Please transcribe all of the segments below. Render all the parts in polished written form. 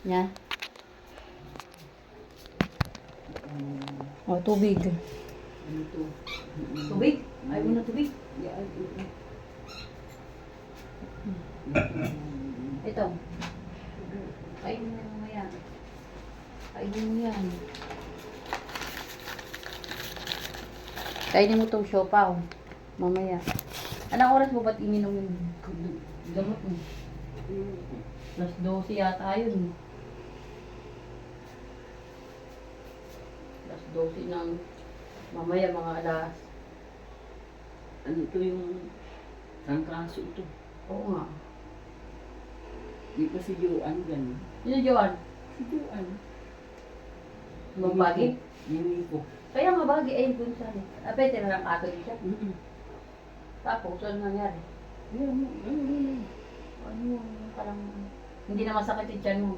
Yan. O, tubig. Ano to? Tubig? Ayaw mo na tubig? Ito. Kainin mo na mamaya. Kainin mo yan. Kainin mo itong siopaw. Mamaya. Anong oras mo ba't ininom yung gamot mo? Plus 12 yata yun. Plus 12 ng mamaya mga alas. Ano to yung sangkaso ito? Oo nga. Di pa si Joan gan. Sino Joan? Si Joan. Mabagi? Yumi ko. Kaya mabagi ay dun sa apay, tinarang ato din siya. Tapos, ano nangyari? Ano, parang hindi na masakit yung tiyan mo.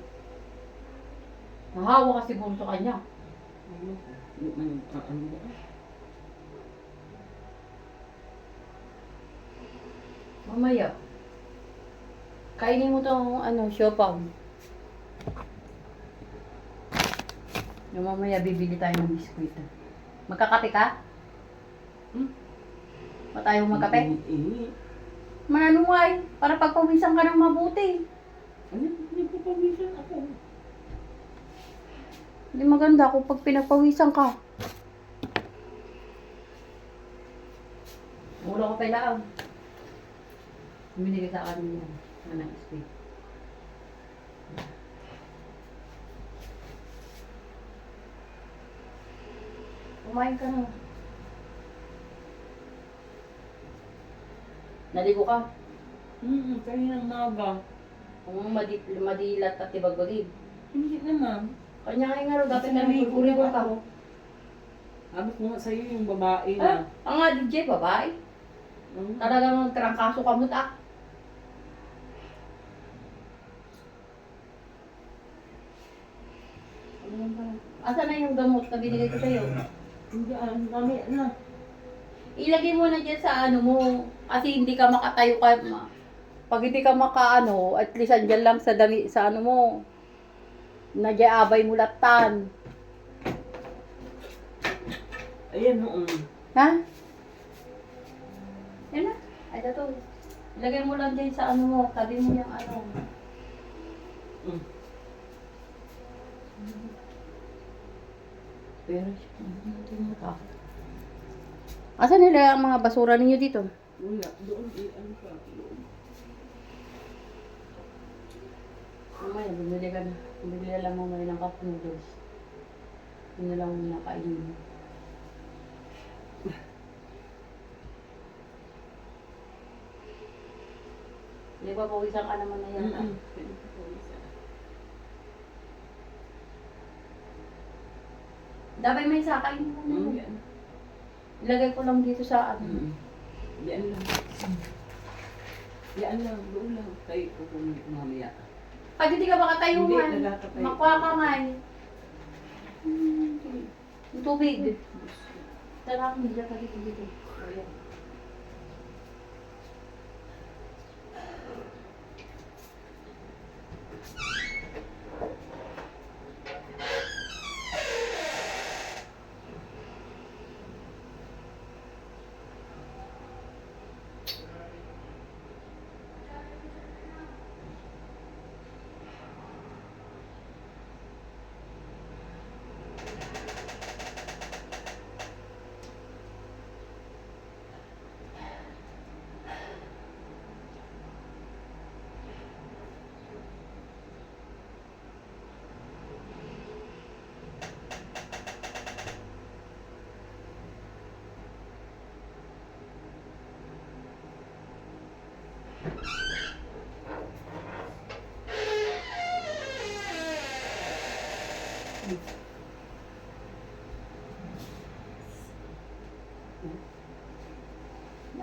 Nahawa ka siguro sa kanya. Mamaya. Kainin mo tong siopaw. Yung mamaya bibili tayo ng biskuit. Magkakape ka? Pa tayo magkape? Mananungay, para pagpawisan ka ng mabuti. Ano? Hindi ko pawisan ako. Hindi maganda kung pag pinagpawisan ka. Ulo ko pa lang. Binigay sa akin yan. Manang speed. Kumain ka na. Naligo ka. Kanina maga. Kung madilat at tibagbagig. Hindi naman. Kanya nga nga ro, dapat naligo ka. Sabi ko nga sa'yo yung babae na. Ang nga DJ, babae. Talagang trangkaso ka mo ta. Asa na yung gamot na binigay ko sa'yo? Hindi, dami na. Ilagay mo na dyan sa ano mo. Kasi hindi ka makatayo ka. Pag hindi ka at least andyan lang sa dami, sa ano mo. Nagyaabay mo latan. Ayan noon. Ha? Yan na. Ay, ito. Ilagay mo lang dyan sa ano mo. Tabi mo yung ano. Pero, asan nila ang mga basura ninyo dito? Wala, doon ano pa. Mamaya, bumili ka na. Bumili na lang mamaya ng cup noodles. Yun na lang muna kainin. Di ba, pawisan ka naman na yata? Dapat may sakay mo. Ilagay ko lang dito sa ano. Yan lang. Yan lang, doon lang. Tayo ko kung mamaya. Pag hindi ka makatayuhan, Hindi, nagkakatayo. makwakamay. Yung tubig. Tara, hindi ka dito. Ayan.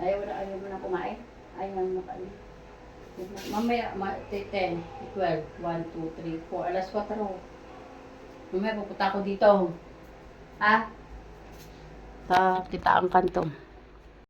Ayaw mo na kumain? Ayaw mo na kain? Mamaya, 10, 12, 1, 2, 3, 4, alas 4. Mamaya pupunta ako dito. Ha? Sa Titaang Kanto.